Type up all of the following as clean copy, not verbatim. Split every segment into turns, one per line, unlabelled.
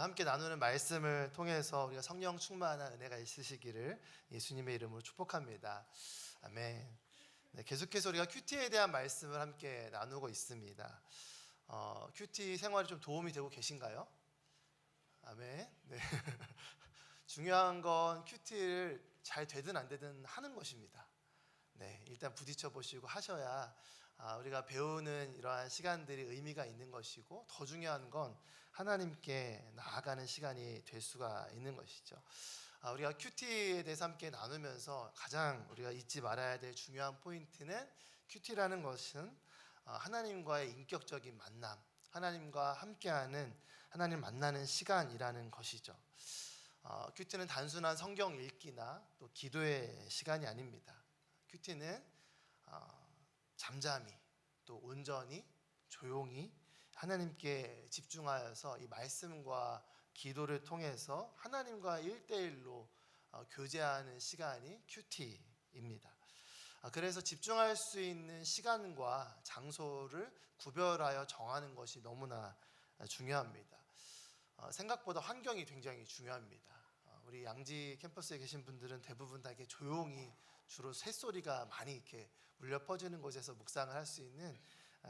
오늘 함께 나누는 말씀을 통해서 우리가 성령 충만한 은혜가 있으시기를 예수님의 이름으로 축복합니다. 아멘. 네, 계속해서 우리가 큐티에 대한 말씀을 함께 나누고 있습니다. 큐티 생활이 좀 도움이 되고 계신가요? 아멘. 네. 중요한 건 큐티를 잘 되든 안 되든 하는 것입니다. 네, 일단 부딪혀 보시고 하셔야 우리가 배우는 이러한 시간들이 의미가 있는 것이고, 더 중요한 건 하나님께 나아가는 시간이 될 수가 있는 것이죠. 우리가 큐티에 대해서 함께 나누면서 가장 우리가 잊지 말아야 될 중요한 포인트는, 큐티라는 것은 하나님과의 인격적인 만남, 하나님과 함께하는, 하나님 만나는 시간이라는 것이죠. 큐티는 단순한 성경 읽기나 또 기도의 시간이 아닙니다. 큐티는 잠잠히 또 온전히 조용히 하나님께 집중하여서 이 말씀과 기도를 통해서 하나님과 1대1로 교제하는 시간이 큐티입니다. 그래서 집중할 수 있는 시간과 장소를 구별하여 정하는 것이 너무나 중요합니다. 생각보다 환경이 굉장히 중요합니다. 우리 양지 캠퍼스에 계신 분들은 대부분 다 이렇게 조용히, 주로 새소리가 많이 이렇게 울려 퍼지는 곳에서 묵상을 할 수 있는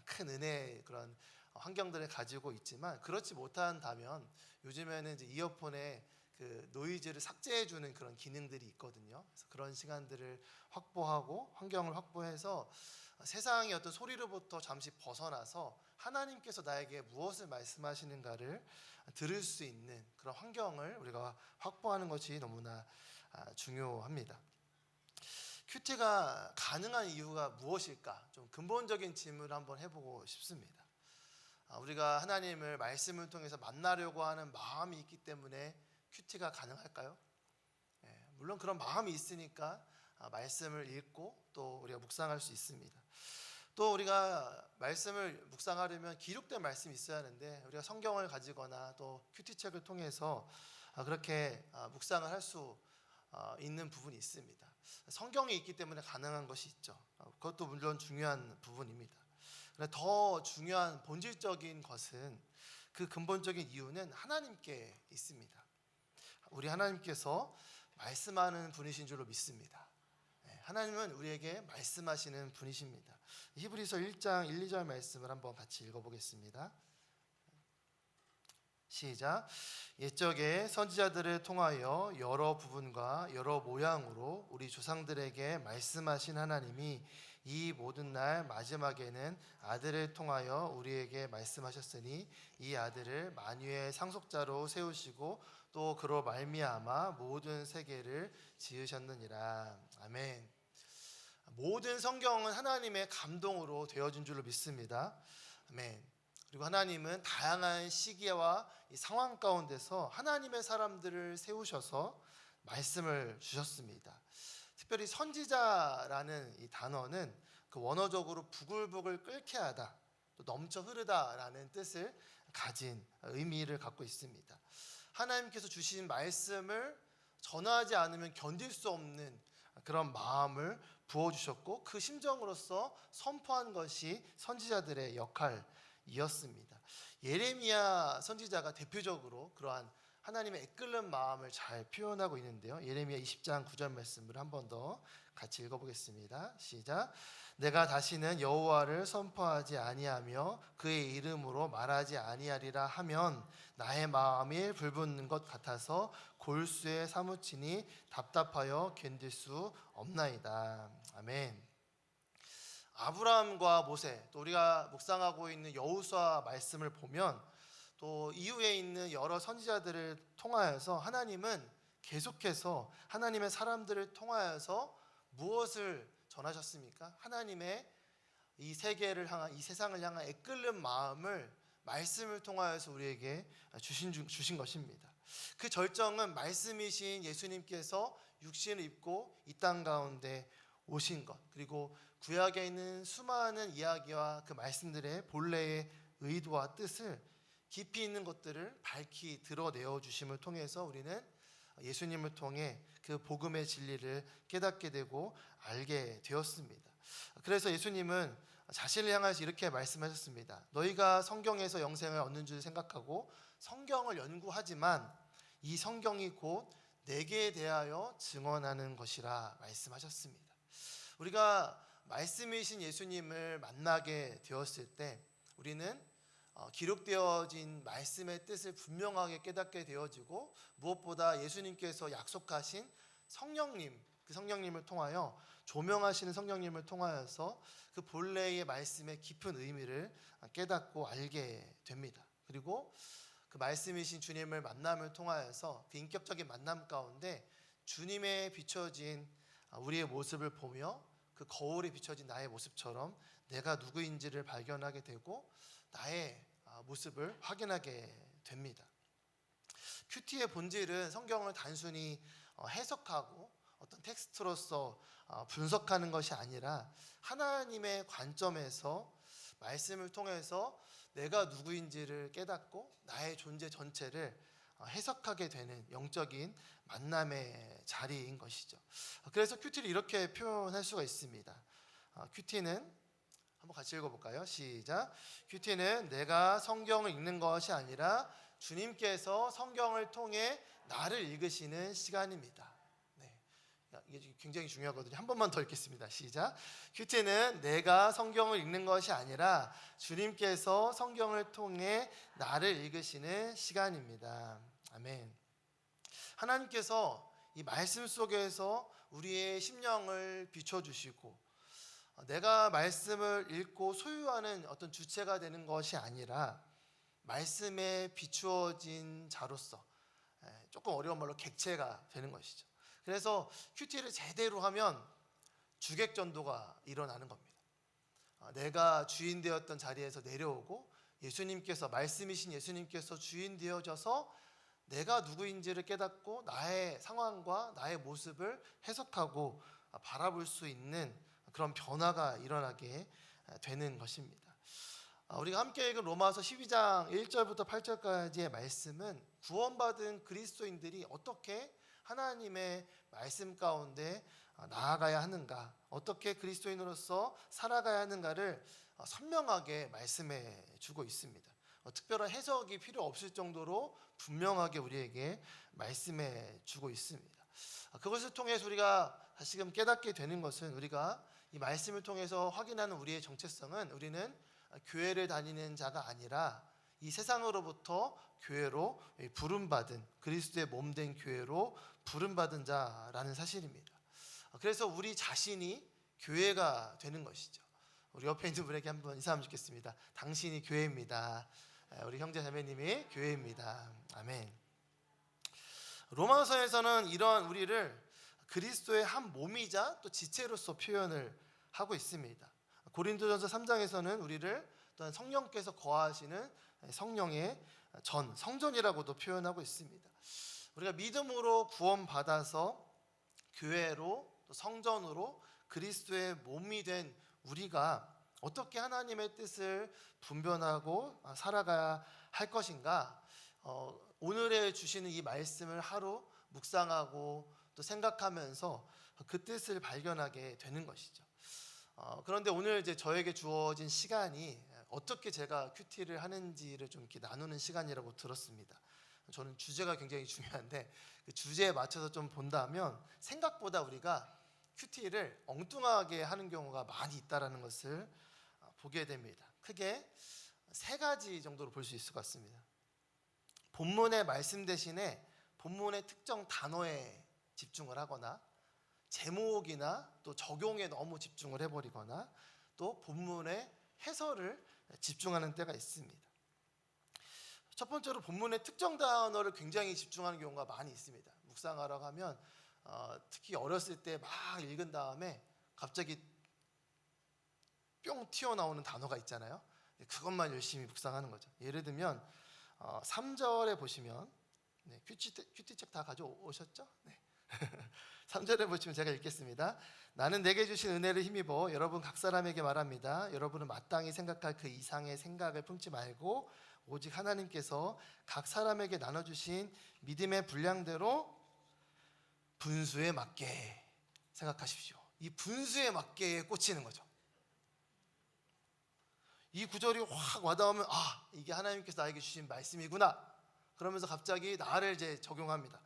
큰 은혜의 그런 환경들을 가지고 있지만, 그렇지 못한다면 요즘에는 이제 이어폰에 그 노이즈를 삭제해 주는 그런 기능들이 있거든요. 그래서 그런 시간들을 확보하고 환경을 확보해서 세상의 어떤 소리로부터 잠시 벗어나서 하나님께서 나에게 무엇을 말씀하시는가를 들을 수 있는 그런 환경을 우리가 확보하는 것이 너무나 중요합니다. 큐티가 가능한 이유가 무엇일까? 좀 근본적인 질문을 한번 해보고 싶습니다. 우리가 하나님을 말씀을 통해서 만나려고 하는 마음이 있기 때문에 큐티가 가능할까요? 물론 그런 마음이 있으니까 말씀을 읽고 또 우리가 묵상할 수 있습니다. 또 우리가 말씀을 묵상하려면 기록된 말씀이 있어야 하는데, 우리가 성경을 가지거나 또 큐티책을 통해서 그렇게 묵상을 할 수 있는 부분이 있습니다. 성경이 있기 때문에 가능한 것이 있죠. 그것도 물론 중요한 부분입니다. 그런데 더 중요한 본질적인 것은, 그 근본적인 이유는 하나님께 있습니다. 우리 하나님께서 말씀하는 분이신 줄로 믿습니다. 하나님은 우리에게 말씀하시는 분이십니다. 히브리서 1장 1, 2절 말씀을 한번 같이 읽어보겠습니다. 시작. 옛적에 선지자들을 통하여 여러 부분과 여러 모양으로 우리 조상들에게 말씀하신 하나님이 이 모든 날 마지막에는 아들을 통하여 우리에게 말씀하셨으니, 이 아들을 만유의 상속자로 세우시고 또 그로 말미암아 모든 세계를 지으셨느니라. 아멘. 모든 성경은 하나님의 감동으로 되어진 줄로 믿습니다. 아멘. 그리고 하나님은 다양한 시기와 이 상황 가운데서 하나님의 사람들을 세우셔서 말씀을 주셨습니다. 특별히 선지자라는 이 단어는 그 원어적으로 부글부글 끓게 하다, 또 넘쳐 흐르다라는 뜻을 가진 의미를 갖고 있습니다. 하나님께서 주신 말씀을 전하지 않으면 견딜 수 없는 그런 마음을 부어주셨고, 그 심정으로서 선포한 것이 선지자들의 역할이었습니다. 예레미야 선지자가 대표적으로 그러한 하나님의 애끓는 마음을 잘 표현하고 있는데요. 예레미야 20장 9절 말씀을 한 번 더 같이 읽어보겠습니다. 시작. 내가 다시는 여호와를 선포하지 아니하며 그의 이름으로 말하지 아니하리라 하면 나의 마음이 불붙는 것 같아서 골수에 사무치니 답답하여 견딜 수 없나이다. 아멘. 아브라함과 모세, 또 우리가 묵상하고 있는 여호수아 말씀을 보면, 또 이후에 있는 여러 선지자들을 통하여서 하나님은 계속해서 하나님의 사람들을 통하여서 무엇을 전하셨습니까? 하나님의 이 세계를 향한, 이 세상을 향한 애끓는 마음을 말씀을 통하여서 우리에게 주신 것입니다. 그 절정은 말씀이신 예수님께서 육신을 입고 이 땅 가운데 오신 것, 그리고 구약에 있는 수많은 이야기와 그 말씀들의 본래의 의도와 뜻을, 깊이 있는 것들을 밝히 드러내어 주심을 통해서 우리는 예수님을 통해 그 복음의 진리를 깨닫게 되고 알게 되었습니다. 그래서 예수님은 자신을 향해서 이렇게 말씀하셨습니다. 너희가 성경에서 영생을 얻는 줄 생각하고 성경을 연구하지만 이 성경이 곧 내게 대하여 증언하는 것이라 말씀하셨습니다. 우리가 말씀이신 예수님을 만나게 되었을 때 우리는 기록되어진 말씀의 뜻을 분명하게 깨닫게 되어지고, 무엇보다 예수님께서 약속하신 성령님, 그 성령님을 통하여, 조명하시는 성령님을 통하여서 그 본래의 말씀의 깊은 의미를 깨닫고 알게 됩니다. 그리고 그 말씀이신 주님을 만남을 통하여서 그 인격적인 만남 가운데 주님의 비춰진 우리의 모습을 보며 그 거울에 비춰진 나의 모습처럼 내가 누구인지를 발견하게 되고 나의 모습을 확인하게 됩니다. 큐티의 본질은 성경을 단순히 해석하고 어떤 텍스트로서 분석하는 것이 아니라 하나님의 관점에서 말씀을 통해서 내가 누구인지를 깨닫고 나의 존재 전체를 해석하게 되는 영적인 만남의 자리인 것이죠. 그래서 큐티를 이렇게 표현할 수가 있습니다. 큐티는, 한번 같이 읽어볼까요? 시작. 큐티는 내가 성경을 읽는 것이 아니라 주님께서 성경을 통해 나를 읽으시는 시간입니다. 네, 이게 굉장히 중요하거든요. 한 번만 더 읽겠습니다. 시작. 큐티는 내가 성경을 읽는 것이 아니라 주님께서 성경을 통해 나를 읽으시는 시간입니다. 아멘. 하나님께서 이 말씀 속에서 우리의 심령을 비춰주시고, 내가 말씀을 읽고 소유하는 어떤 주체가 되는 것이 아니라 말씀에 비추어진 자로서, 조금 어려운 말로 객체가 되는 것이죠. 그래서 큐티를 제대로 하면 주객전도가 일어나는 겁니다. 내가 주인 되었던 자리에서 내려오고 예수님께서, 말씀이신 예수님께서 주인 되어져서 내가 누구인지를 깨닫고 나의 상황과 나의 모습을 해석하고 바라볼 수 있는 그런 변화가 일어나게 되는 것입니다. 우리가 함께 읽은 로마서 12장 1절부터 8절까지의 말씀은 구원받은 그리스도인들이 어떻게 하나님의 말씀 가운데 나아가야 하는가, 어떻게 그리스도인으로서 살아가야 하는가를 선명하게 말씀해 주고 있습니다. 특별한 해석이 필요 없을 정도로 분명하게 우리에게 말씀해 주고 있습니다. 그것을 통해서 우리가 다시금 깨닫게 되는 것은, 우리가 이 말씀을 통해서 확인하는 우리의 정체성은, 우리는 교회를 다니는 자가 아니라 이 세상으로부터 교회로 부름받은, 그리스도의 몸된 교회로 부름받은 자라는 사실입니다. 그래서 우리 자신이 교회가 되는 것이죠. 우리 옆에 있는 분에게 한번 인사하면 좋겠습니다. 당신이 교회입니다. 우리 형제 자매님이 교회입니다. 아멘. 로마서에서는 이러한 우리를 그리스도의 한 몸이자 또 지체로서 표현을 하고 있습니다. 고린도전서 3장에서는 우리를 또한 성령께서 거하시는 성령의 전, 성전이라고도 표현하고 있습니다. 우리가 믿음으로 구원받아서 교회로, 또 성전으로, 그리스도의 몸이 된 우리가 어떻게 하나님의 뜻을 분별하고 살아가야 할 것인가, 오늘에 주시는 이 말씀을 하루 묵상하고 또 생각하면서 그 뜻을 발견하게 되는 것이죠. 그런데 오늘 이제 저에게 주어진 시간이 어떻게 제가 큐티를 하는지를 좀 이렇게 나누는 시간이라고 들었습니다. 저는 주제가 굉장히 중요한데 그 주제에 맞춰서 좀 본다면 생각보다 우리가 큐티를 엉뚱하게 하는 경우가 많이 있다는 것을 보게 됩니다. 크게 세 가지 정도로 볼 수 있을 것 같습니다. 본문의 말씀 대신에 본문의 특정 단어에 집중을 하거나, 제목이나 또 적용에 너무 집중을 해버리거나, 또 본문의 해설을 집중하는 때가 있습니다. 첫 번째로 본문의 특정 단어를 굉장히 집중하는 경우가 많이 있습니다. 묵상하라고 하면 특히 어렸을 때 막 읽은 다음에 갑자기 뿅 튀어나오는 단어가 있잖아요. 그것만 열심히 묵상하는 거죠. 예를 들면 3절에 보시면, 큐티책 다 가져오셨죠? 네. 3절에 보시면 제가 읽겠습니다. 나는 내게 주신 은혜를 힘입어 여러분 각 사람에게 말합니다. 여러분은 마땅히 생각할 그 이상의 생각을 품지 말고 오직 하나님께서 각 사람에게 나눠주신 믿음의 분량대로 분수에 맞게 생각하십시오. 이 분수에 맞게 꽂히는 거죠. 이 구절이 확 와닿으면 이게 하나님께서 나에게 주신 말씀이구나. 그러면서 갑자기 나를 이제 적용합니다.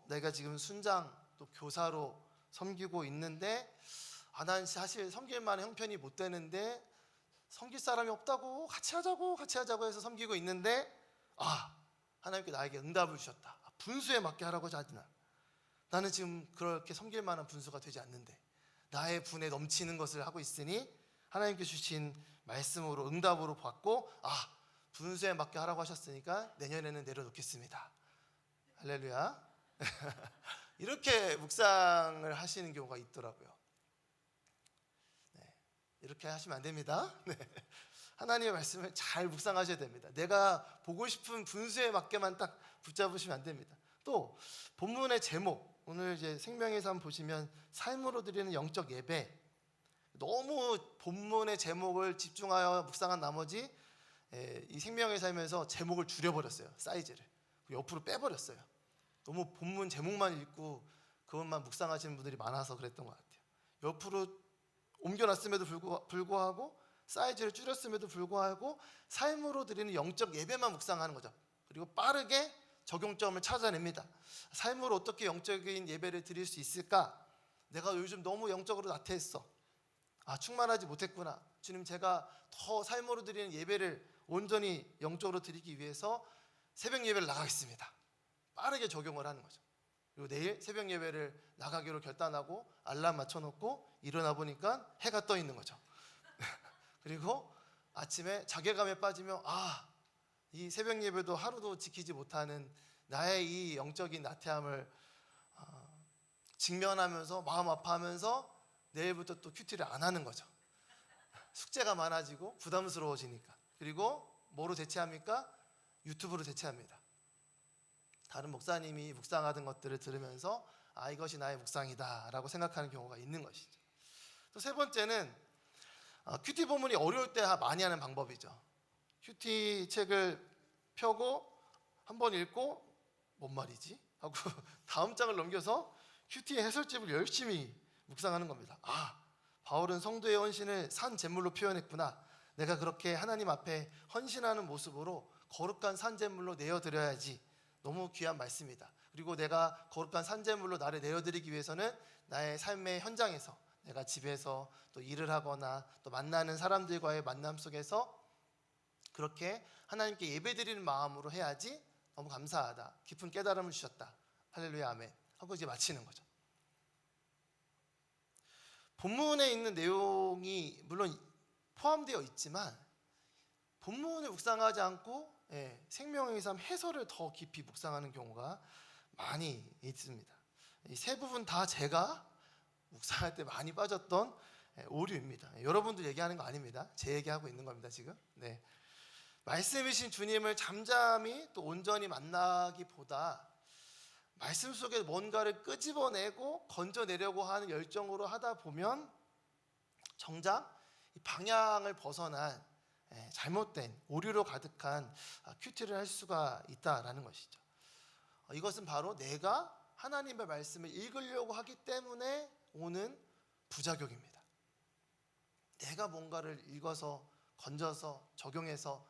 내가 지금 순장 또 교사로 섬기고 있는데 난 사실 섬길 만한 형편이 못 되는데 섬길 사람이 없다고 같이 하자고 해서 섬기고 있는데 하나님께 나에게 응답을 주셨다. 분수에 맞게 하라고 하지 나는 지금 그렇게 섬길 만한 분수가 되지 않는데 나의 분에 넘치는 것을 하고 있으니 하나님께 주신 말씀으로 응답으로 받고 분수에 맞게 하라고 하셨으니까 내년에는 내려놓겠습니다. 할렐루야. 이렇게 묵상을 하시는 경우가 있더라고요. 이렇게 하시면 안 됩니다. 하나님의 말씀을 잘 묵상하셔야 됩니다. 내가 보고 싶은 분수에 맞게만 딱 붙잡으시면 안 됩니다. 또 본문의 제목, 오늘 이제 생명의 삶 보시면 삶으로 드리는 영적 예배, 너무 본문의 제목을 집중하여 묵상한 나머지 이 생명의 삶에서 제목을 줄여버렸어요. 사이즈를 옆으로 빼버렸어요. 너무 본문 제목만 읽고 그것만 묵상하시는 분들이 많아서 그랬던 것 같아요. 옆으로 옮겨놨음에도 불구하고 사이즈를 줄였음에도 불구하고 삶으로 드리는 영적 예배만 묵상하는 거죠. 그리고 빠르게 적용점을 찾아냅니다. 삶으로 어떻게 영적인 예배를 드릴 수 있을까? 내가 요즘 너무 영적으로 나태했어. 충만하지 못했구나. 주님, 제가 더 삶으로 드리는 예배를 온전히 영적으로 드리기 위해서 새벽 예배를 나가겠습니다. 빠르게 적용을 하는 거죠. 그리고 내일 새벽 예배를 나가기로 결단하고 알람 맞춰놓고 일어나 보니까 해가 떠 있는 거죠. 그리고 아침에 자괴감에 빠지면 이 새벽 예배도 하루도 지키지 못하는 나의 이 영적인 나태함을 직면하면서 마음 아파하면서 내일부터 또 큐티를 안 하는 거죠. 숙제가 많아지고 부담스러워지니까. 그리고 뭐로 대체합니까? 유튜브로 대체합니다. 다른 목사님이 묵상하던 것들을 들으면서 이것이 나의 묵상이다 라고 생각하는 경우가 있는 것이죠. 또 세 번째는 큐티 본문이 어려울 때 많이 하는 방법이죠. 큐티 책을 펴고 한번 읽고 뭔 말이지? 하고 다음 장을 넘겨서 큐티의 해설집을 열심히 묵상하는 겁니다. 바울은 성도의 헌신을 산 제물로 표현했구나. 내가 그렇게 하나님 앞에 헌신하는 모습으로 거룩한 산 제물로 내어드려야지. 너무 귀한 말씀이다. 그리고 내가 거룩한 산 제물로 나를 내어드리기 위해서는 나의 삶의 현장에서, 내가 집에서 또 일을 하거나 또 만나는 사람들과의 만남 속에서 그렇게 하나님께 예배드리는 마음으로 해야지. 너무 감사하다. 깊은 깨달음을 주셨다. 할렐루야 아멘 하고 이제 마치는 거죠. 본문에 있는 내용이 물론 포함되어 있지만 본문을 묵상하지 않고 생명의 삶 해설을 더 깊이 묵상하는 경우가 많이 있습니다. 이 세 부분 다 제가 묵상할 때 많이 빠졌던 오류입니다. 여러분들 얘기하는 거 아닙니다. 제 얘기하고 있는 겁니다 지금. 말씀이신 주님을 잠잠히 또 온전히 만나기보다 말씀 속에 뭔가를 끄집어내고 건져내려고 하는 열정으로 하다 보면 정작 이 방향을 벗어난 잘못된 오류로 가득한 큐티를 할 수가 있다라는 것이죠. 이것은 바로 내가 하나님의 말씀을 읽으려고 하기 때문에 오는 부작용입니다. 내가 뭔가를 읽어서 건져서 적용해서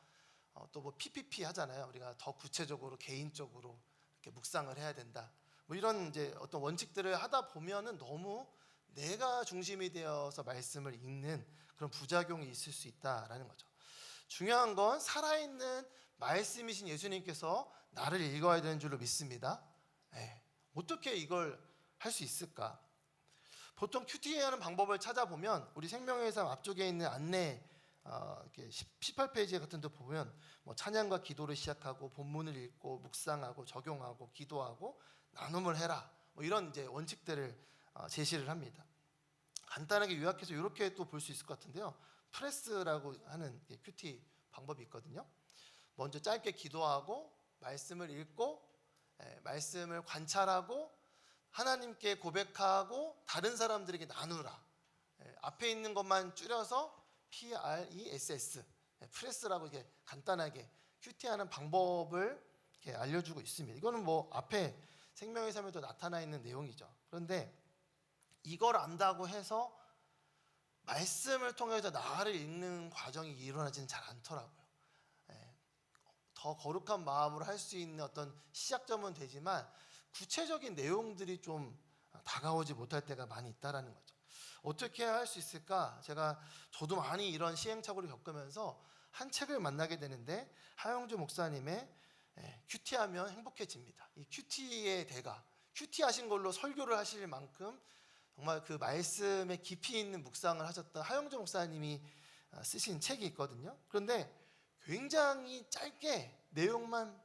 또 뭐 PPP 하잖아요. 우리가 더 구체적으로 개인적으로 이렇게 묵상을 해야 된다. 뭐 이런 이제 어떤 원칙들을 하다 보면은 너무 내가 중심이 되어서 말씀을 읽는 그런 부작용이 있을 수 있다라는 거죠. 중요한 건 살아있는 말씀이신 예수님께서 나를 읽어야 되는 줄로 믿습니다. 어떻게 이걸 할 수 있을까? 보통 큐티하는 방법을 찾아보면 우리 생명의 삶 앞쪽에 있는 안내 이렇게 18페이지 같은 데 보면 뭐 찬양과 기도를 시작하고 본문을 읽고 묵상하고 적용하고 기도하고 나눔을 해라 뭐 이런 이제 원칙들을 제시를 합니다. 간단하게 요약해서 이렇게 또 볼 수 있을 것 같은데요. 프레스라고 하는 큐티 방법이 있거든요. 먼저 짧게 기도하고 말씀을 읽고 말씀을 관찰하고 하나님께 고백하고 다른 사람들에게 나누라. 앞에 있는 것만 줄여서 PRESS 프레스라고 이게 간단하게 큐티하는 방법을 이렇게 알려주고 있습니다. 이거는 뭐 앞에 생명의 삶에도 나타나 있는 내용이죠. 그런데 이걸 안다고 해서 말씀을 통해서 나를 읽는 과정이 일어나지는 잘 않더라고요. 더 거룩한 마음으로 할 수 있는 어떤 시작점은 되지만 구체적인 내용들이 좀 다가오지 못할 때가 많이 있다라는 거죠. 어떻게 할 수 있을까? 저도 많이 이런 시행착오를 겪으면서 한 책을 만나게 되는데 하영주 목사님의 큐티하면 행복해집니다. 이 큐티의 대가, 큐티하신 걸로 설교를 하실 만큼 정말 그 말씀에 깊이 있는 묵상을 하셨던 하영주 목사님이 쓰신 책이 있거든요. 그런데 굉장히 짧게 내용만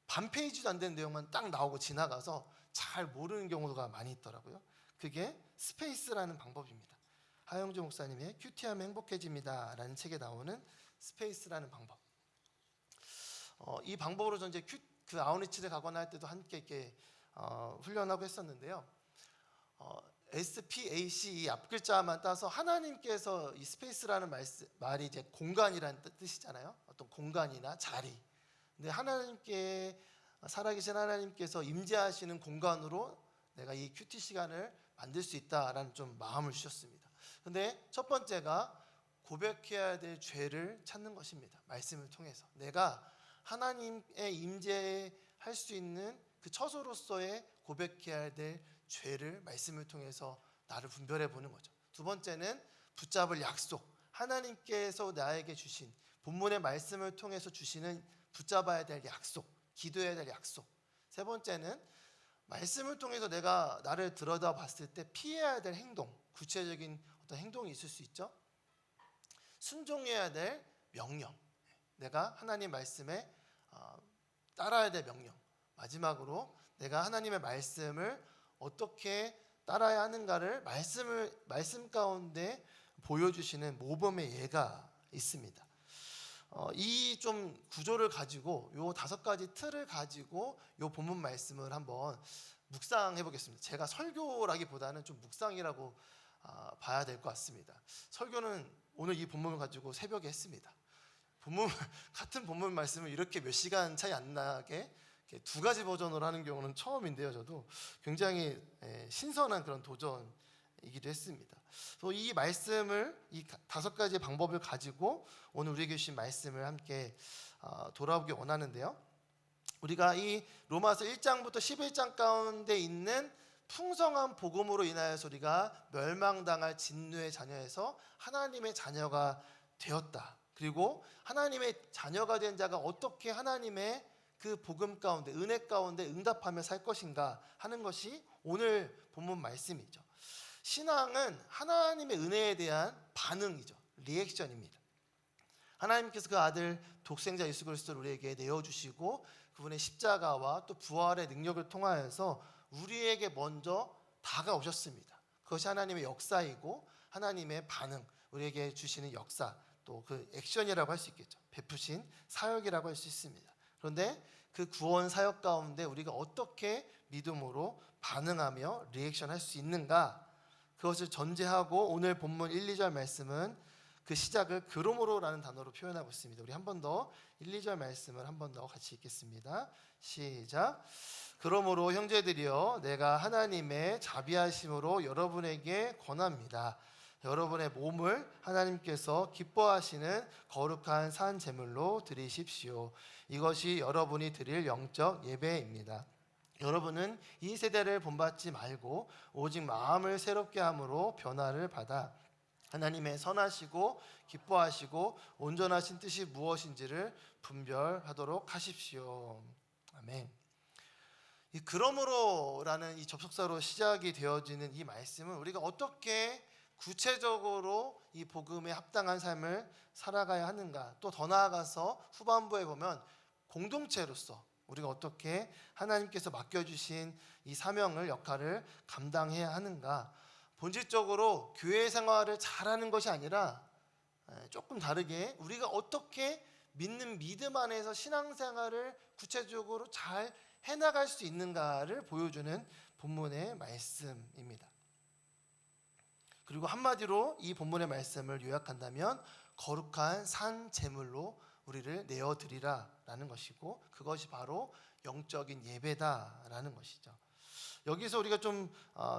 반 페이지도 안 되는 내용만 딱 나오고 지나가서 잘 모르는 경우가 많이 있더라고요. 그게 스페이스라는 방법입니다. 하영주 목사님의 큐티하면 행복해집니다 라는 책에 나오는 스페이스라는 방법. 이 방법으로 전 이제 그 아웃리치를 가거나 할 때도 함께 이렇게 훈련하고 했었는데요. SPAC 이 앞글자만 따서 하나님께서 이 스페이스라는 말이 이제 공간이라는 뜻이잖아요. 어떤 공간이나 자리. 근데 살아계신 하나님께서 임재하시는 공간으로 내가 이 큐티 시간을 만들 수 있다라는 좀 마음을 주셨습니다. 근데 첫 번째가 고백해야 될 죄를 찾는 것입니다. 말씀을 통해서 내가 하나님의 임재할 수 있는 그 처소로서의 고백해야 될 죄를 말씀을 통해서 나를 분별해 보는 거죠. 두 번째는 붙잡을 약속, 하나님께서 나에게 주신 본문의 말씀을 통해서 주시는 붙잡아야 될 약속, 기도해야 될 약속. 세 번째는 말씀을 통해서 내가 나를 들여다봤을 때 피해야 될 행동, 구체적인 어떤 행동이 있을 수 있죠. 순종해야 될 명령, 내가 하나님 말씀에 따라야 될 명령. 마지막으로 내가 하나님의 말씀을 어떻게 따라야 하는가를 말씀 가운데 보여주시는 모범의 예가 있습니다. 이 좀 구조를 가지고 요 5가지 틀을 가지고 요 본문 말씀을 한번 묵상해 보겠습니다. 제가 설교라기보다는 좀 묵상이라고 봐야 될 것 같습니다. 설교는 오늘 이 본문을 가지고 새벽에 했습니다. 같은 본문 말씀을 이렇게 몇 시간 차이 안 나게 2가지 버전으로 하는 경우는 처음인데요. 저도 굉장히 신선한 그런 도전이기도 했습니다. 그래서 이 말씀을 이 5가지의 방법을 가지고 오늘 우리에게 주신 말씀을 함께 돌아보기 원하는데요. 우리가 이 로마서 1장부터 11장 가운데 있는 풍성한 복음으로 인하여서 우리가 멸망당할 진노의 자녀에서 하나님의 자녀가 되었다. 그리고 하나님의 자녀가 된 자가 어떻게 하나님의 그 복음 가운데, 은혜 가운데 응답하며 살 것인가 하는 것이 오늘 본문 말씀이죠. 신앙은 하나님의 은혜에 대한 반응이죠. 리액션입니다. 하나님께서 그 아들 독생자 예수 그리스도를 우리에게 내어주시고 그분의 십자가와 또 부활의 능력을 통하여서 우리에게 먼저 다가오셨습니다. 그것이 하나님의 역사이고 하나님의 반응, 우리에게 주시는 역사, 또 그 액션이라고 할 수 있겠죠. 베푸신 사역이라고 할 수 있습니다. 그런데 그 구원 사역 가운데 우리가 어떻게 믿음으로 반응하며 리액션할 수 있는가, 그것을 전제하고 오늘 본문 1, 2절 말씀은 그 시작을 그러므로라는 단어로 표현하고 있습니다. 우리 한 번 더 1, 2절 말씀을 한 번 더 같이 읽겠습니다. 시작. 그러므로 형제들이여 내가 하나님의 자비하심으로 여러분에게 권합니다. 여러분의 몸을 하나님께서 기뻐하시는 거룩한 산 제물로 드리십시오. 이것이 여러분이 드릴 영적 예배입니다. 여러분은 이 세대를 본받지 말고 오직 마음을 새롭게 함으로 변화를 받아 하나님의 선하시고 기뻐하시고 온전하신 뜻이 무엇인지를 분별하도록 하십시오. 아멘. 이 그러므로라는 이 접속사로 시작이 되어지는 이 말씀은 우리가 어떻게 구체적으로 이 복음에 합당한 삶을 살아가야 하는가, 또 더 나아가서 후반부에 보면 공동체로서 우리가 어떻게 하나님께서 맡겨주신 이 사명을, 역할을 감당해야 하는가, 본질적으로 교회 생활을 잘하는 것이 아니라 조금 다르게 우리가 어떻게 믿는 믿음 안에서 신앙생활을 구체적으로 잘 해나갈 수 있는가를 보여주는 본문의 말씀입니다. 그리고 한마디로 이 본문의 말씀을 요약한다면 거룩한 산 제물로 우리를 내어드리라 라는 것이고, 그것이 바로 영적인 예배다라는 것이죠. 여기서 우리가 좀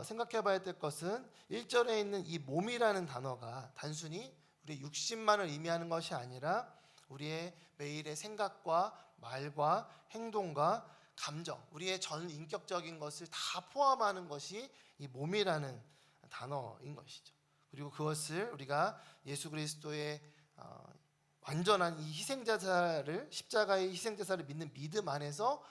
생각해 봐야 될 것은 1절에 있는 이 몸이라는 단어가 단순히 우리의 육신만을 의미하는 것이 아니라 우리의 매일의 생각과 말과 행동과 감정, 우리의 전 인격적인 것을 다 포함하는 것이 이 몸이라는 단어인 것이죠. 그리고 그것을 우리가 예수 그리스도의 완전한 이 희생자사를, 십자가의 희생자사를 믿는 믿음 안에서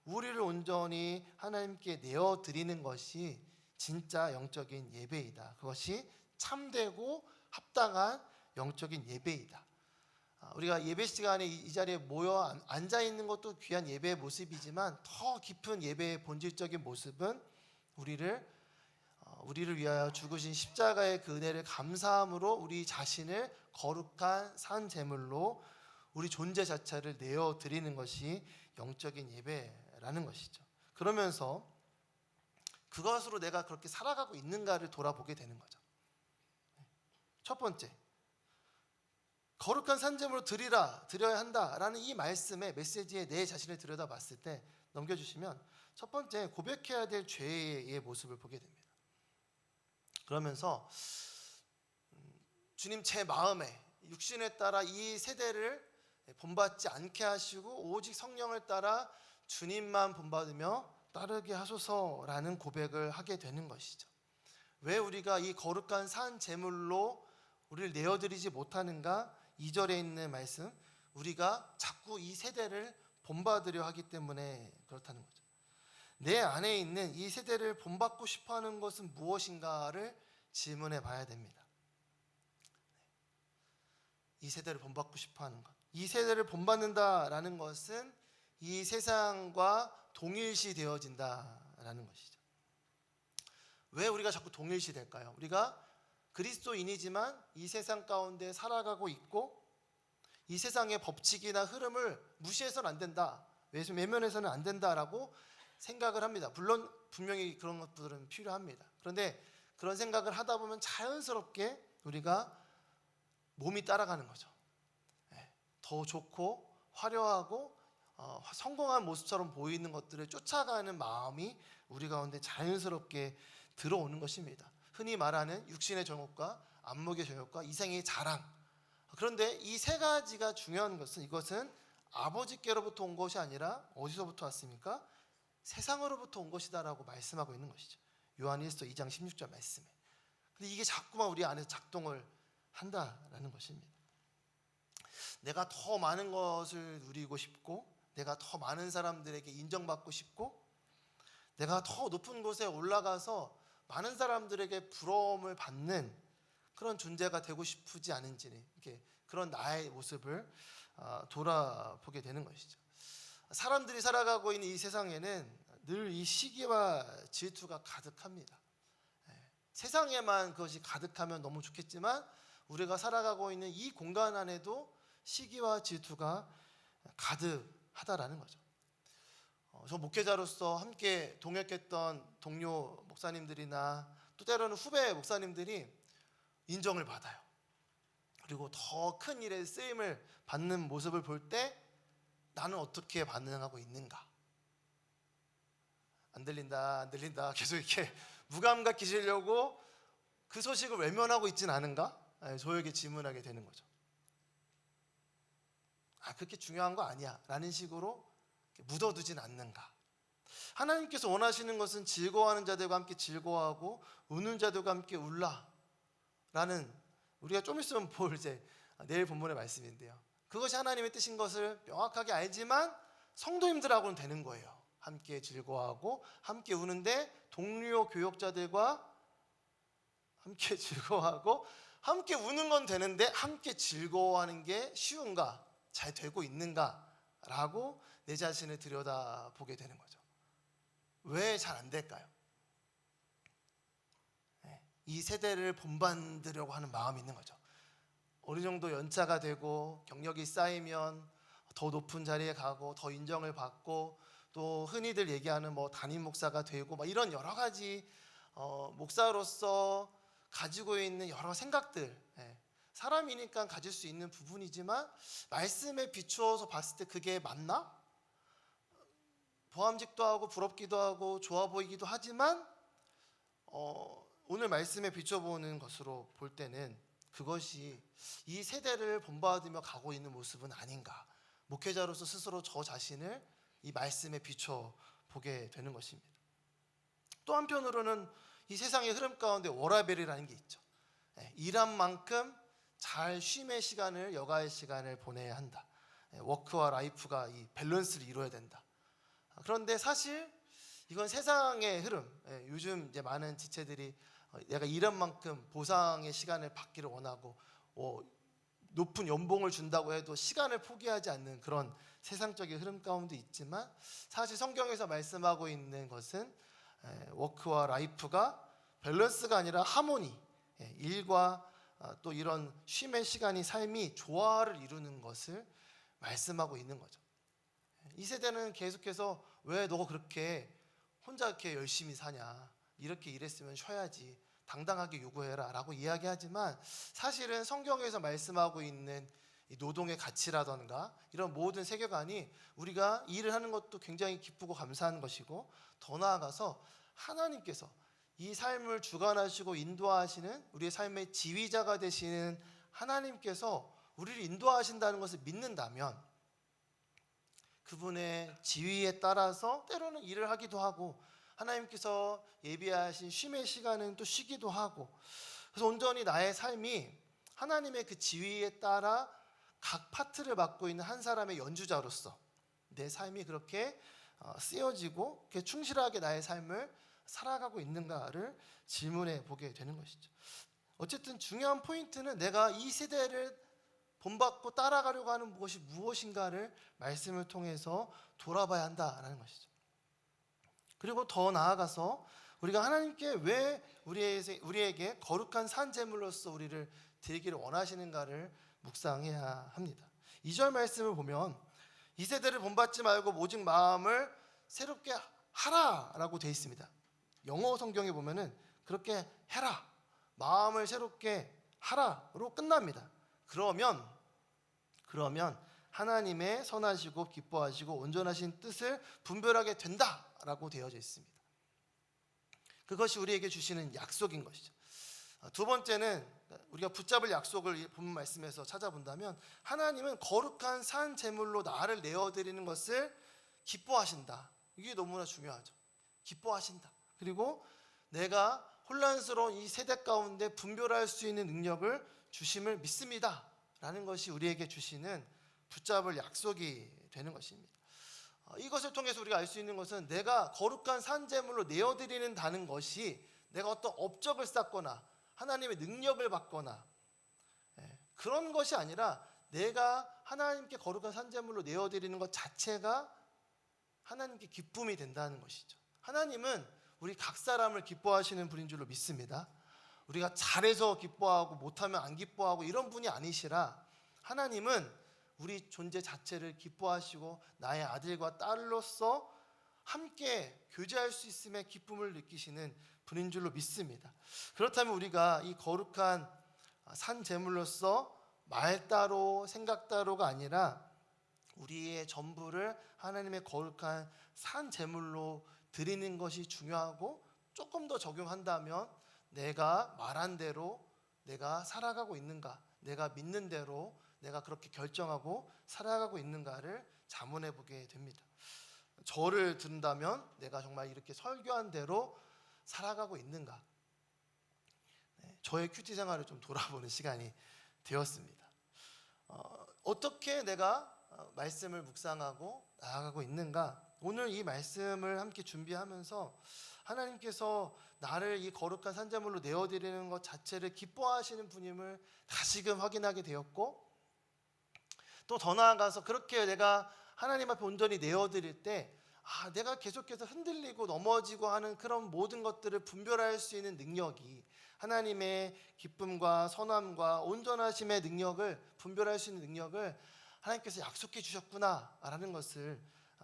우리를 온전히 하나님께 내어드리는 것이 진짜 영적인 예배이다. 그것이 참되고 합당한 영적인 예배이다. 우리가 예배 시간에 이 자리에 모여 앉아 있는 것도 귀한 예배의 모습이지만 더 깊은 예배의 본질적인 모습은 우리를 위하여 죽으신 십자가의 그 은혜를 감사함으로 우리 자신을 거룩한 산 제물로 우리 존재 자체를 내어 드리는 것이 영적인 예배라는 것이죠. 그러면서 그것으로 내가 그렇게 살아가고 있는가를 돌아보게 되는 거죠. 첫 번째, 거룩한 산제물로 드려야 한다라는 이 말씀의 메시지에 내 자신을 들여다봤을 때 넘겨주시면 첫 번째, 고백해야 될 죄의 모습을 보게 됩니다. 그러면서 주님, 제 마음에 육신에 따라 이 세대를 본받지 않게 하시고 오직 성령을 따라 주님만 본받으며 따르게 하소서라는 고백을 하게 되는 것이죠. 왜 우리가 이 거룩한 산 제물로 우리를 내어드리지 못하는가? 2절에 있는 말씀, 우리가 자꾸 이 세대를 본받으려 하기 때문에 그렇다는 거죠. 내 안에 있는 이 세대를 본받고 싶어하는 것은 무엇인가를 질문해 봐야 됩니다. 이 세대를 본받고 싶어하는 것, 이 세대를 본받는다라는 것은 이 세상과 동일시 되어진다라는 것이죠. 왜 우리가 자꾸 동일시 될까요? 우리가 그리스도인이지만 이 세상 가운데 살아가고 있고 이 세상의 법칙이나 흐름을 무시해서는 안 된다, 외면해서는 안 된다라고 생각을 합니다. 물론 분명히 그런 것들은 필요합니다. 그런데 그런 생각을 하다 보면 자연스럽게 우리가 몸이 따라가는 거죠. 더 좋고 화려하고 성공한 모습처럼 보이는 것들을 쫓아가는 마음이 우리 가운데 자연스럽게 들어오는 것입니다. 흔히 말하는 육신의 정욕과 안목의 정욕과 이생의 자랑. 그런데 이 세 가지가 중요한 것은, 이것은 아버지께로부터 온 것이 아니라 어디서부터 왔습니까? 세상으로부터 온 것이다라고 말씀하고 있는 것이죠. 요한일서 2장 16절 말씀에. 근데 이게 자꾸만 우리 안에서 작동을 한다라는 것입니다. 내가 더 많은 것을 누리고 싶고, 내가 더 많은 사람들에게 인정받고 싶고, 내가 더 높은 곳에 올라가서 많은 사람들에게 부러움을 받는 그런 존재가 되고 싶지 않은지, 이렇게 그런 나의 모습을 돌아보게 되는 것이죠. 사람들이 살아가고 있는 이 세상에는 늘 이 시기와 질투가 가득합니다. 세상에만 그것이 가득하면 너무 좋겠지만 우리가 살아가고 있는 이 공간 안에도 시기와 질투가 가득하다라는 거죠. 저 목회자로서 함께 동역했던 동료 목사님들이나 또 때로는 후배 목사님들이 인정을 받아요. 그리고 더 큰 일에 쓰임을 받는 모습을 볼 때 나는 어떻게 반응하고 있는가? 안 들린다 계속 이렇게 무감각 기시려고 그 소식을 외면하고 있진 않은가? 저에게 질문하게 되는 거죠. 그렇게 중요한 거 아니야 라는 식으로 묻어두진 않는가? 하나님께서 원하시는 것은 즐거워하는 자들과 함께 즐거워하고 우는 자들과 함께 울라 라는, 우리가 좀 있으면 볼 내일 본문의 말씀인데요, 그것이 하나님의 뜻인 것을 명확하게 알지만 성도님들하고는 되는 거예요. 함께 즐거워하고 함께 우는데 동료 교역자들과 함께 즐거워하고 함께 우는 건 되는데 함께 즐거워하는 게 쉬운가? 잘 되고 있는가? 라고 내 자신을 들여다보게 되는 거죠. 왜 잘 안 될까요? 이 세대를 본받으려고 하는 마음이 있는 거죠. 어느 정도 연차가 되고 경력이 쌓이면 더 높은 자리에 가고 더 인정을 받고 또 흔히들 얘기하는 담임 목사가 되고 이런 여러 가지 목사로서 가지고 있는 여러 생각들, 사람이니까 가질 수 있는 부분이지만 말씀에 비추어서 봤을 때 그게 맞나? 보암직도 하고 부럽기도 하고 좋아 보이기도 하지만 오늘 말씀에 비춰보는 것으로 볼 때는 그것이 이 세대를 본받으며 가고 있는 모습은 아닌가, 목회자로서 스스로 저 자신을 이 말씀에 비춰 보게 되는 것입니다. 또 한편으로는 이 세상의 흐름 가운데 워라밸이라는 게 있죠. 일한 만큼 잘 쉼의 시간을, 여가의 시간을 보내야 한다. 워크와 라이프가 이 밸런스를 이루어야 된다. 그런데 사실 이건 세상의 흐름. 요즘 이제 많은 지체들이 내가 일한 만큼 보상의 시간을 받기를 원하고 높은 연봉을 준다고 해도 시간을 포기하지 않는 그런 세상적인 흐름 가운데 있지만, 사실 성경에서 말씀하고 있는 것은 워크와 라이프가 밸런스가 아니라 하모니, 일과 또 이런 쉼의 시간이, 삶이 조화를 이루는 것을 말씀하고 있는 거죠. 이 세대는 계속해서 왜 너 그렇게 혼자 이렇게 열심히 사냐, 이렇게 일했으면 쉬어야지, 당당하게 요구해라 라고 이야기하지만, 사실은 성경에서 말씀하고 있는 이 노동의 가치라던가 이런 모든 세계관이 우리가 일을 하는 것도 굉장히 기쁘고 감사한 것이고, 더 나아가서 하나님께서 이 삶을 주관하시고 인도하시는 우리의 삶의 지휘자가 되시는 하나님께서 우리를 인도하신다는 것을 믿는다면, 그분의 지휘에 따라서 때로는 일을 하기도 하고, 하나님께서 예비하신 쉼의 시간은 또 쉬기도 하고, 그래서 온전히 나의 삶이 하나님의 그 지휘에 따라 각 파트를 맡고 있는 한 사람의 연주자로서 내 삶이 그렇게 쓰여지고 그렇게 충실하게 나의 삶을 살아가고 있는가를 질문해 보게 되는 것이죠. 어쨌든 중요한 포인트는 내가 이 세대를 본받고 따라가려고 하는 것이 무엇인가를 말씀을 통해서 돌아봐야 한다라는 것이죠. 그리고 더 나아가서 우리가 하나님께 왜 우리에게 거룩한 산 제물로서 우리를 드리기를 원하시는가를 묵상해야 합니다. 2절 말씀을 보면 이 세대를 본받지 말고 오직 마음을 새롭게 하라라고 되어 있습니다. 영어 성경에 보면은 그렇게 해라, 마음을 새롭게 하라로 끝납니다. 그러면 하나님의 선하시고 기뻐하시고 온전하신 뜻을 분별하게 된다라고 되어져 있습니다. 그것이 우리에게 주시는 약속인 것이죠. 두 번째는 우리가 붙잡을 약속을 본문 말씀에서 찾아본다면, 하나님은 거룩한 산 제물로 나를 내어드리는 것을 기뻐하신다. 이게 너무나 중요하죠. 기뻐하신다. 그리고 내가 혼란스러운 이 세대 가운데 분별할 수 있는 능력을 주심을 믿습니다 라는 것이 우리에게 주시는 붙잡을 약속이 되는 것입니다. 이것을 통해서 우리가 알 수 있는 것은, 내가 거룩한 산 제물로 내어드리는다는 것이 내가 어떤 업적을 쌓거나 하나님의 능력을 받거나 그런 것이 아니라, 내가 하나님께 거룩한 산 제물로 내어드리는 것 자체가 하나님께 기쁨이 된다는 것이죠. 하나님은 우리 각 사람을 기뻐하시는 분인 줄로 믿습니다. 우리가 잘해서 기뻐하고 못하면 안 기뻐하고 이런 분이 아니시라, 하나님은 우리 존재 자체를 기뻐하시고 나의 아들과 딸로서 함께 교제할 수 있음에 기쁨을 느끼시는 분인 줄로 믿습니다. 그렇다면 우리가 이 거룩한 산 제물로서 말 따로 생각 따로가 아니라 우리의 전부를 하나님의 거룩한 산 제물로 드리는 것이 중요하고, 조금 더 적용한다면 내가 말한 대로 내가 살아가고 있는가, 내가 믿는 대로 내가 그렇게 결정하고 살아가고 있는가를 자문해 보게 됩니다. 저를 든다면 내가 정말 이렇게 설교한 대로 살아가고 있는가, 저의 큐티 생활을 좀 돌아보는 시간이 되었습니다. 어떻게 내가 말씀을 묵상하고 나아가고 있는가, 오늘 이 말씀을 함께 준비하면서 하나님께서 나를 이 거룩한 산제물로 내어드리는 것 자체를 기뻐하시는 분임을 다시금 확인하게 되었고, 또 더 나아가서 그렇게 내가 하나님 앞에 온전히 내어드릴 때 내가 계속해서 흔들리고 넘어지고 하는 그런 모든 것들을 분별할 수 있는 능력이, 하나님의 기쁨과 선함과 온전하심의 능력을 분별할 수 있는 능력을 하나님께서 약속해 주셨구나라는 것을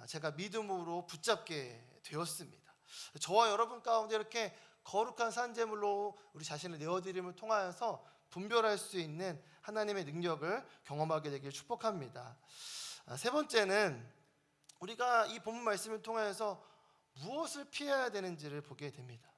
제가 믿음으로 붙잡게 되었습니다. 저와 여러분 가운데 이렇게 거룩한 산제물로 우리 자신을 내어드림을 통하여서 분별할 수 있는 하나님의 능력을 경험하게 되길 축복합니다. 세 번째는 우리가 이 본문 말씀을 통하여서 무엇을 피해야 되는지를 보게 됩니다.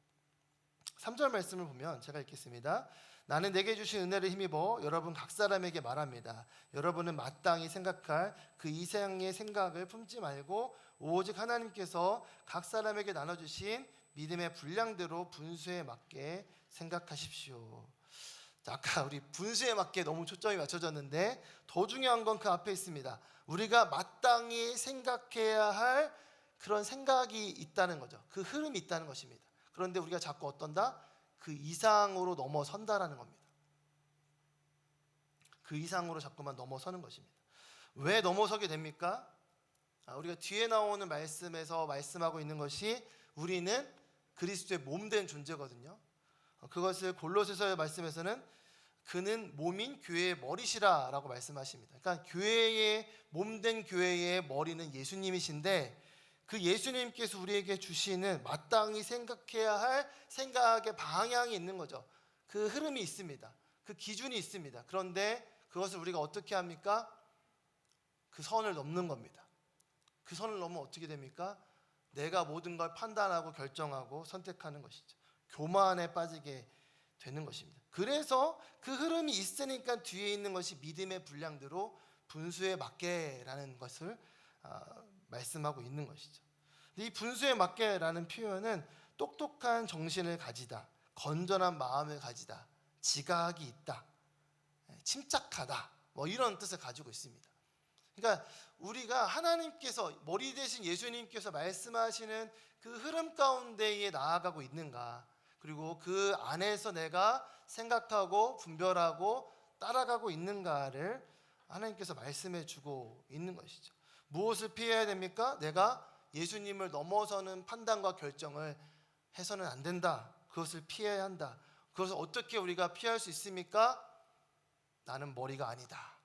3절 말씀을 보면 제가 읽겠습니다. 나는 내게 주신 은혜를 힘입어 여러분 각 사람에게 말합니다. 여러분은 마땅히 생각할 그 이상의 생각을 품지 말고 오직 하나님께서 각 사람에게 나눠주신 믿음의 분량대로 분수에 맞게 생각하십시오. 자, 아까 우리 분수에 맞게 너무 초점이 맞춰졌는데 더 중요한 건 그 앞에 있습니다. 우리가 마땅히 생각해야 할 그런 생각이 있다는 거죠. 그 흐름이 있다는 것입니다. 그런데 우리가 자꾸 어떤다? 그 이상으로 넘어선다라는 겁니다. 그 이상으로 자꾸만 넘어서는 것입니다. 왜 넘어서게 됩니까? 우리가 뒤에 나오는 말씀에서 말씀하고 있는 것이 우리는 그리스도의 몸된 존재거든요. 그것을 골로새서의 말씀에서는 그는 몸인 교회의 머리시라 라고 말씀하십니다. 그러니까 교회의 몸된 교회의 머리는 예수님이신데 그 예수님께서 우리에게 주시는 마땅히 생각해야 할 생각의 방향이 있는 거죠. 그 흐름이 있습니다. 그 기준이 있습니다. 그런데 그것을 우리가 어떻게 합니까? 그 선을 넘는 겁니다. 그 선을 넘으면 어떻게 됩니까? 내가 모든 걸 판단하고 결정하고 선택하는 것이죠. 교만에 빠지게 되는 것입니다. 그래서 그 흐름이 있으니까 뒤에 있는 것이 믿음의 분량대로 분수에 맞게라는 것을 말씀하고 있는 것이죠. 이 분수에 맞게라는 표현은 똑똑한 정신을 가지다, 건전한 마음을 가지다, 지각이 있다, 침착하다, 뭐 이런 뜻을 가지고 있습니다. 그러니까 우리가 하나님께서 머리 대신 예수님께서 말씀하시는 그 흐름 가운데에 나아가고 있는가, 그리고 그 안에서 내가 생각하고 분별하고 따라가고 있는가를 하나님께서 말씀해 주고 있는 것이죠. 무엇을 피해야 됩니까? 내가 예수님을 넘어서는 판단과 결정을 해서는 안 된다. 그것을 피해야 한다. 그것을 어떻게 우리가 피할 수 있습니까? 나는 머리가 아니다.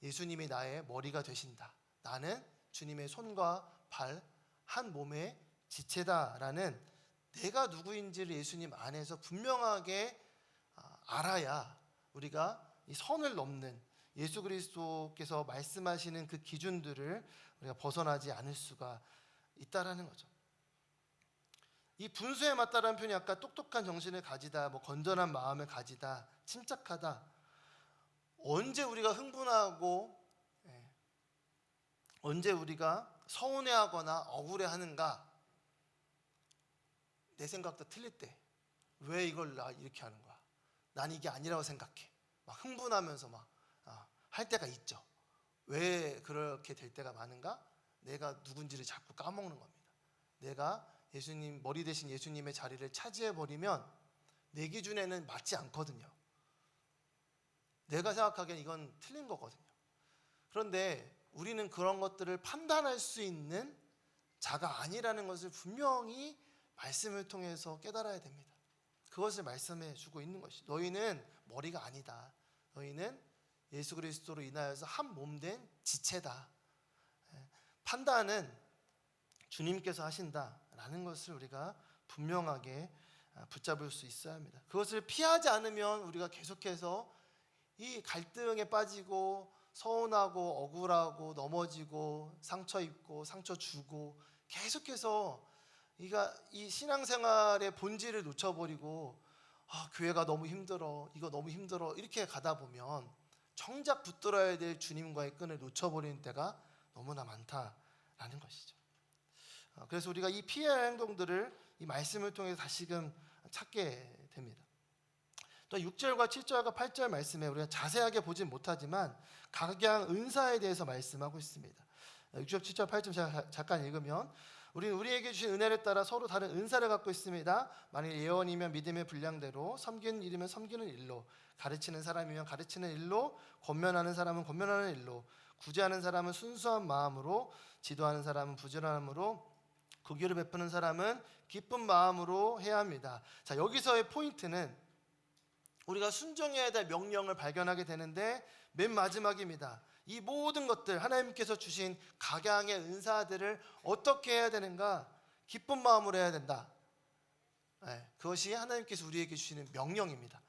예수님이 나의 머리가 되신다. 나는 주님의 손과 발, 한 몸의 지체다라는 내가 누구인지를 예수님 안에서 분명하게 알아야 우리가 이 선을 넘는 예수 그리스도께서 말씀하시는 그 기준들을 우리가 벗어나지 않을 수가 있다라는 거죠. 이 분수에 맞다라는 표현이 아까 똑똑한 정신을 가지다, 뭐 건전한 마음을 가지다, 침착하다. 언제 우리가 흥분하고 언제 우리가 서운해하거나 억울해하는가? 내 생각도 틀릴 때 왜 이걸 나 이렇게 하는 거야? 난 이게 아니라고 생각해. 막 흥분하면서 막 할 때가 있죠. 왜 그렇게 될 때가 많은가? 내가 누군지를 자꾸 까먹는 겁니다. 내가 예수님 머리 대신 예수님의 자리를 차지해 버리면 내 기준에는 맞지 않거든요. 내가 생각하기엔 이건 틀린 거거든요. 그런데 우리는 그런 것들을 판단할 수 있는 자가 아니라는 것을 분명히 말씀을 통해서 깨달아야 됩니다. 그것을 말씀해 주고 있는 것이 너희는 머리가 아니다. 너희는 예수 그리스도로 인하여서 한 몸된 지체다. 판단은 주님께서 하신다라는 것을 우리가 분명하게 붙잡을 수 있어야 합니다. 그것을 피하지 않으면 우리가 계속해서 이 갈등에 빠지고 서운하고 억울하고 넘어지고 상처 입고 상처 주고 계속해서 이 신앙생활의 본질을 놓쳐버리고 교회가 너무 힘들어, 이거 너무 힘들어 이렇게 가다 보면 정작 붙들어야 될 주님과의 끈을 놓쳐버리는 때가 너무나 많다라는 것이죠. 그래서 우리가 이 피해야 할 행동들을 이 말씀을 통해서 다시금 찾게 됩니다. 또 6절과 7절과 8절 말씀에 우리가 자세하게 보진 못하지만 각양 은사에 대해서 말씀하고 있습니다. 6절, 7절, 8절 제가 잠깐 읽으면 우리는 우리에게 주신 은혜를 따라 서로 다른 은사를 갖고 있습니다. 만일 예언이면 믿음의 분량대로, 섬기는 일이면 섬기는 일로, 가르치는 사람이면 가르치는 일로, 권면하는 사람은 권면하는 일로, 구제하는 사람은 순수한 마음으로, 지도하는 사람은 부지런함으로, 긍휼을 베푸는 사람은 기쁜 마음으로 해야 합니다. 자, 여기서의 포인트는 우리가 순종해야 될 명령을 발견하게 되는데 맨 마지막입니다. 이 모든 것들 하나님께서 주신 각양의 은사들을 어떻게 해야 되는가? 기쁜 마음으로 해야 된다. 그것이 하나님께서 우리에게 주시는 명령입니다.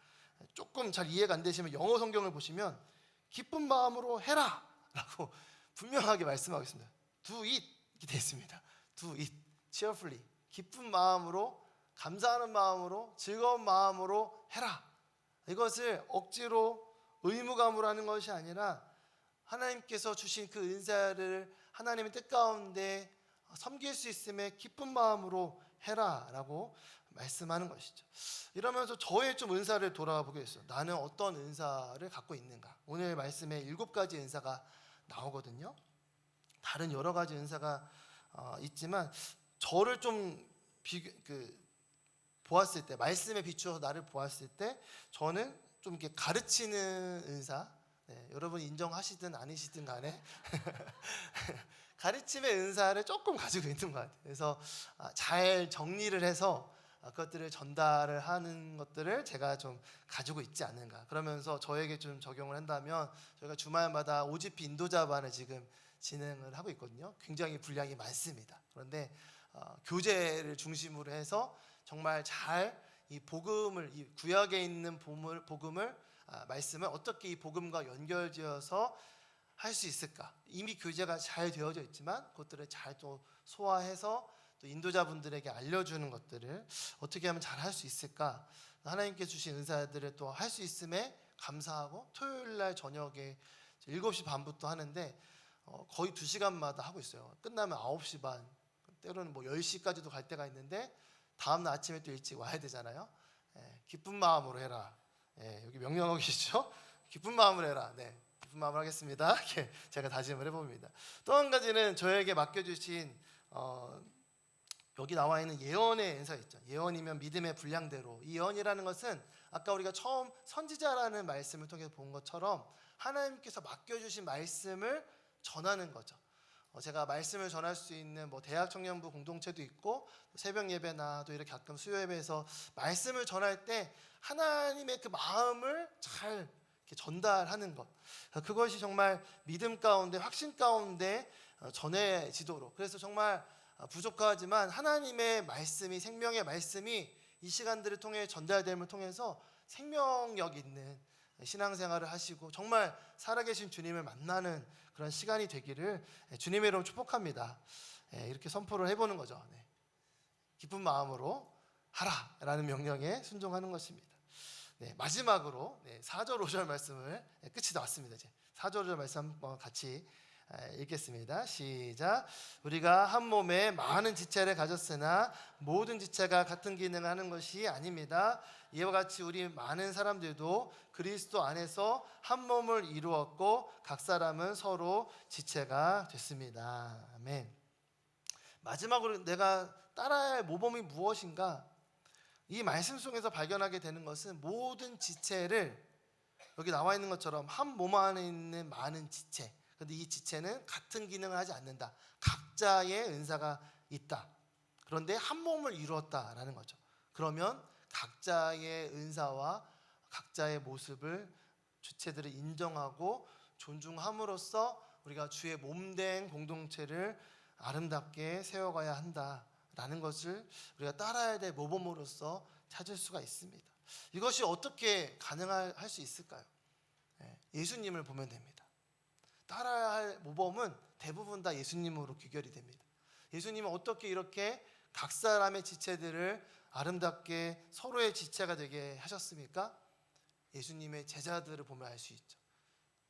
조금 잘 이해가 안 되시면 영어 성경을 보시면 기쁜 마음으로 해라 라고 분명하게 말씀하고 있습니다. Do it 이렇게 되어 있습니다. Do it cheerfully. 기쁜 마음으로 감사하는 마음으로 즐거운 마음으로 해라. 이것을 억지로 의무감으로 하는 것이 아니라 하나님께서 주신 그 은사를 하나님의 뜻 가운데 섬길 수 있음에 기쁜 마음으로 해라라고 말씀하는 것이죠. 이러면서 저의 좀 은사를 돌아보겠어요. 나는 어떤 은사를 갖고 있는가? 오늘 말씀에 7가지 은사가 나오거든요. 다른 여러 가지 은사가 있지만 저를 좀 보았을 때, 말씀에 비추어서 나를 보았을 때 저는 좀 이렇게 가르치는 은사, 여러분 인정하시든 아니시든 간에 가르침의 은사를 조금 가지고 있는 것 같아요. 그래서 잘 정리를 해서 그것들을 전달을 하는 것들을 제가 좀 가지고 있지 않는가. 그러면서 저에게 좀 적용을 한다면 저희가 주말마다 OGP 인도자반을 지금 진행을 하고 있거든요. 굉장히 분량이 많습니다. 그런데 교재를 중심으로 해서 정말 잘 이 복음을, 이 구약에 있는 복음을 말씀을 어떻게 이 복음과 연결지어서 할 수 있을까? 이미 교재가 잘 되어져 있지만 그것들을 잘 또 소화해서 또 인도자분들에게 알려주는 것들을 어떻게 하면 잘 할 수 있을까? 하나님께 주신 은사들을 또 할 수 있음에 감사하고 토요일날 저녁에 7시 반부터 하는데 거의 2시간마다 하고 있어요. 끝나면 9시 반, 때로는 뭐 10시까지도 갈 때가 있는데 다음날 아침에 또 일찍 와야 되잖아요. 기쁜 마음으로 해라. 여기 명령하고 계시죠? 기쁜 마음으로 해라. 네, 기쁜 마음으로 하겠습니다. 제가 다짐을 해봅니다. 또 한 가지는 저에게 맡겨주신 여기 나와 있는 예언의 은사 있죠. 예언이면 믿음의 분량대로. 이 예언이라는 것은 아까 우리가 처음 선지자라는 말씀을 통해서 본 것처럼 하나님께서 맡겨주신 말씀을 전하는 거죠. 제가 말씀을 전할 수 있는 뭐 대학 청년부 공동체도 있고 새벽 예배나 또 이렇게 가끔 수요 예배에서 말씀을 전할 때 하나님의 그 마음을 잘 이렇게 전달하는 것, 그것이 정말 믿음 가운데 확신 가운데 전해지도록. 그래서 정말 부족하지만 하나님의 말씀이, 생명의 말씀이 이 시간들을 통해 전달됨을 통해서 생명력 있는 신앙생활을 하시고 정말 살아계신 주님을 만나는 그런 시간이 되기를 주님의 이름으로 축복합니다. 이렇게 선포를 해보는 거죠. 기쁜 마음으로 하라라는 명령에 순종하는 것입니다. 마지막으로 4절 5절 말씀을 끝이 나왔습니다. 이제 4절 5절 말씀 한번 같이 읽겠습니다. 시작. 우리가 한 몸에 많은 지체를 가졌으나 모든 지체가 같은 기능을 하는 것이 아닙니다. 이와 같이 우리 많은 사람들도 그리스도 안에서 한 몸을 이루었고 각 사람은 서로 지체가 됐습니다. 아멘. 마지막으로 내가 따라야 할 모범이 무엇인가? 이 말씀 속에서 발견하게 되는 것은 모든 지체를 여기 나와 있는 것처럼 한 몸 안에 있는 많은 지체, 그런데 이 지체는 같은 기능을 하지 않는다. 각자의 은사가 있다. 그런데 한 몸을 이루었다라는 거죠. 그러면 각자의 은사와 각자의 모습을 주체들을 인정하고 존중함으로써 우리가 주의 몸된 공동체를 아름답게 세워가야 한다라는 것을 우리가 따라야 될 모범으로서 찾을 수가 있습니다. 이것이 어떻게 가능할 수 있을까요? 예수님을 보면 됩니다. 따라야 할 모범은 대부분 다 예수님으로 귀결이 됩니다. 예수님은 어떻게 이렇게 각 사람의 지체들을 아름답게 서로의 지체가 되게 하셨습니까? 예수님의 제자들을 보면 알 수 있죠.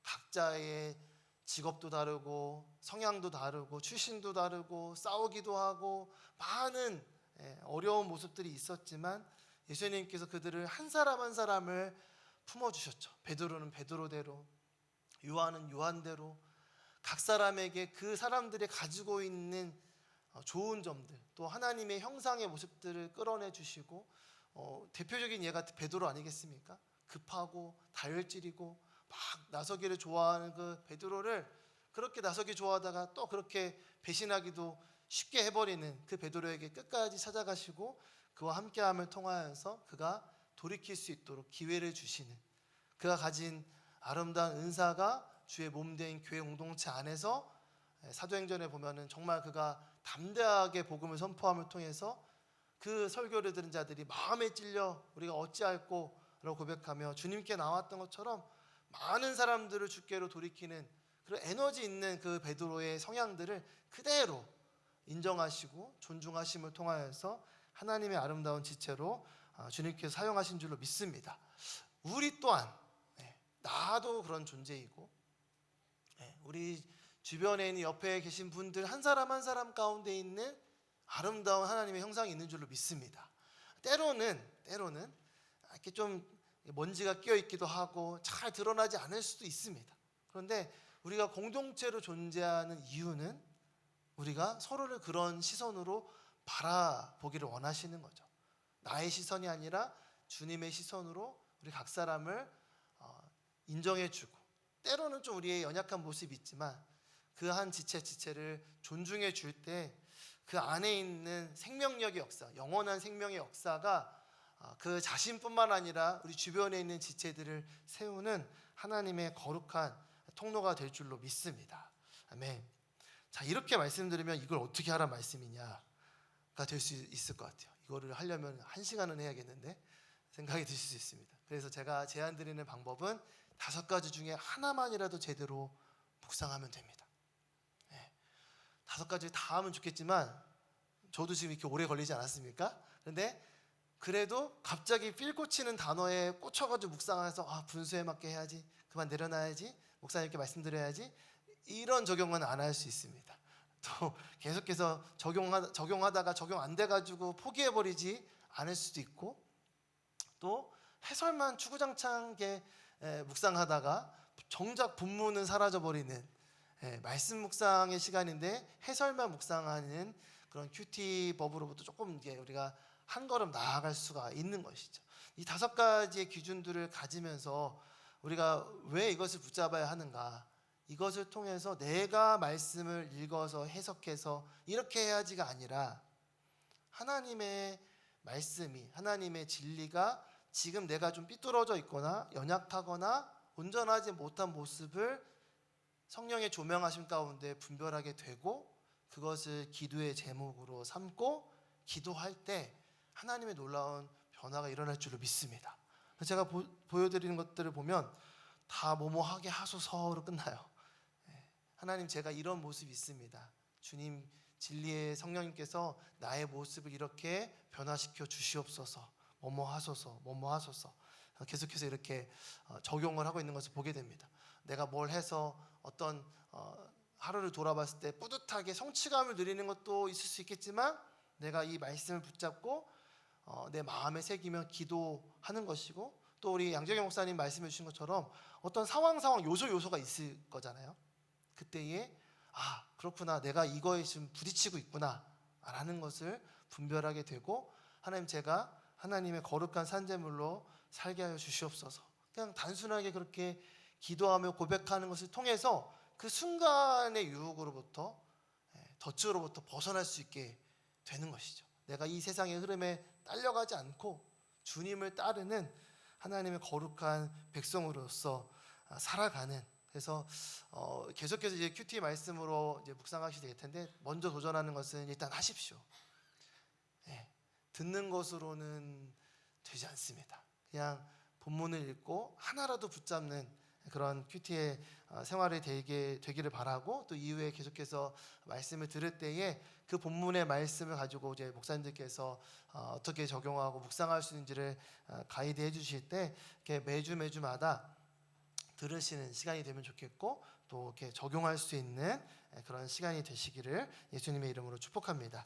각자의 직업도 다르고 성향도 다르고 출신도 다르고 싸우기도 하고 많은 어려운 모습들이 있었지만 예수님께서 그들을 한 사람 한 사람을 품어주셨죠. 베드로는 베드로대로, 요한은 요한대로 각 사람에게 그 사람들이 가지고 있는 좋은 점들, 또 하나님의 형상의 모습들을 끌어내 주시고 대표적인 예가 베드로 아니겠습니까? 급하고 다혈질이고 막 나서기를 좋아하는 그 베드로를 그렇게 나서기 좋아하다가 또 그렇게 배신하기도 쉽게 해버리는 그 베드로에게 끝까지 찾아가시고 그와 함께함을 통하여서 그가 돌이킬 수 있도록 기회를 주시는, 그가 가진 아름다운 은사가 주의 몸된 교회 공동체 안에서 사도행전에 보면은 정말 그가 담대하게 복음을 선포함을 통해서 그 설교를 들은 자들이 마음에 찔려 우리가 어찌할꼬 라고 고백하며 주님께 나왔던 것처럼 많은 사람들을 주께로 돌이키는 그런 에너지 있는 그 베드로의 성향들을 그대로 인정하시고 존중하심을 통하여서 하나님의 아름다운 지체로 주님께서 사용하신 줄로 믿습니다. 우리 또한 나도 그런 존재이고 우리 주변에 있는 옆에 계신 분들 한 사람 한 사람 가운데 있는 아름다운 하나님의 형상이 있는 줄로 믿습니다. 때로는 이렇게 좀 먼지가 끼어 있기도 하고 잘 드러나지 않을 수도 있습니다. 그런데 우리가 공동체로 존재하는 이유는 우리가 서로를 그런 시선으로 바라보기를 원하시는 거죠. 나의 시선이 아니라 주님의 시선으로 우리 각 사람을 인정해주고, 때로는 좀 우리의 연약한 모습이 있지만 그 한 지체를 존중해 줄 때 그 안에 있는 생명력의 역사, 영원한 생명의 역사가 그 자신뿐만 아니라 우리 주변에 있는 지체들을 세우는 하나님의 거룩한 통로가 될 줄로 믿습니다. 아멘. 자, 이렇게 말씀드리면 이걸 어떻게 하란 말씀이냐가 될 수 있을 것 같아요. 이거를 하려면 1시간은 해야겠는데 생각이 드실 수 있습니다. 그래서 제가 제안 드리는 방법은 5가지 중에 하나만이라도 제대로 묵상하면 됩니다. 5가지 다 하면 좋겠지만 저도 지금 이렇게 오래 걸리지 않았습니까? 그런데 그래도 갑자기 필 꽂히는 단어에 꽂혀가지고 묵상해서 분수에 맞게 해야지, 그만 내려놔야지, 목사님께 말씀드려야지, 이런 적용은 안 할 수 있습니다. 또 계속해서 적용하다가 적용 안 돼가지고 포기해버리지 않을 수도 있고, 또 해설만 추구장창하게 묵상하다가 정작 본문은 사라져버리는 말씀 묵상의 시간인데 해설만 묵상하는 그런 큐티법으로부터 조금 이제 우리가 한 걸음 나아갈 수가 있는 것이죠. 이 5가지의 기준들을 가지면서 우리가 왜 이것을 붙잡아야 하는가, 이것을 통해서 내가 말씀을 읽어서 해석해서 이렇게 해야지가 아니라 하나님의 말씀이, 하나님의 진리가 지금 내가 좀 삐뚤어져 있거나 연약하거나 온전하지 못한 모습을 성령의 조명하심 가운데 분별하게 되고, 그것을 기도의 제목으로 삼고 기도할 때 하나님의 놀라운 변화가 일어날 줄로 믿습니다. 제가 보여드리는 것들을 보면 다 뭐뭐하게 하소서로 끝나요. 하나님, 제가 이런 모습이 있습니다. 주님, 진리의 성령님께서 나의 모습을 이렇게 변화시켜 주시옵소서. 뭐뭐하소서, 뭐뭐하소서. 계속해서 이렇게 적용을 하고 있는 것을 보게 됩니다. 내가 뭘 해서 어떤 하루를 돌아봤을 때 뿌듯하게 성취감을 누리는 것도 있을 수 있겠지만, 내가 이 말씀을 붙잡고 내 마음에 새기며 기도하는 것이고, 또 우리 양정현 목사님 말씀해 주신 것처럼 어떤 상황 요소가 있을 거잖아요. 그때에 그렇구나, 내가 이거에 지금 부딪히고 있구나 라는 것을 분별하게 되고, 하나님, 제가 하나님의 거룩한 산재물로 살게 하여 주시옵소서. 그냥 단순하게 그렇게 기도하며 고백하는 것을 통해서 그 순간의 유혹으로부터, 덫으로부터 벗어날 수 있게 되는 것이죠. 내가 이 세상의 흐름에 딸려가지 않고 주님을 따르는 하나님의 거룩한 백성으로서 살아가는, 그래서 계속해서 이제 큐티 말씀으로 이제 묵상하시게 될 텐데, 먼저 도전하는 것은 일단 하십시오. 듣는 것으로는 되지 않습니다. 그냥 본문을 읽고 하나라도 붙잡는 그런 큐티의 생활이 되기를 바라고, 또 이후에 계속해서 말씀을 들을 때에 그 본문의 말씀을 가지고 이제 목사님들께서 어떻게 적용하고 묵상할 수 있는지를 가이드해 주실 때 이렇게 매주마다 들으시는 시간이 되면 좋겠고, 또 이렇게 적용할 수 있는 그런 시간이 되시기를 예수님의 이름으로 축복합니다.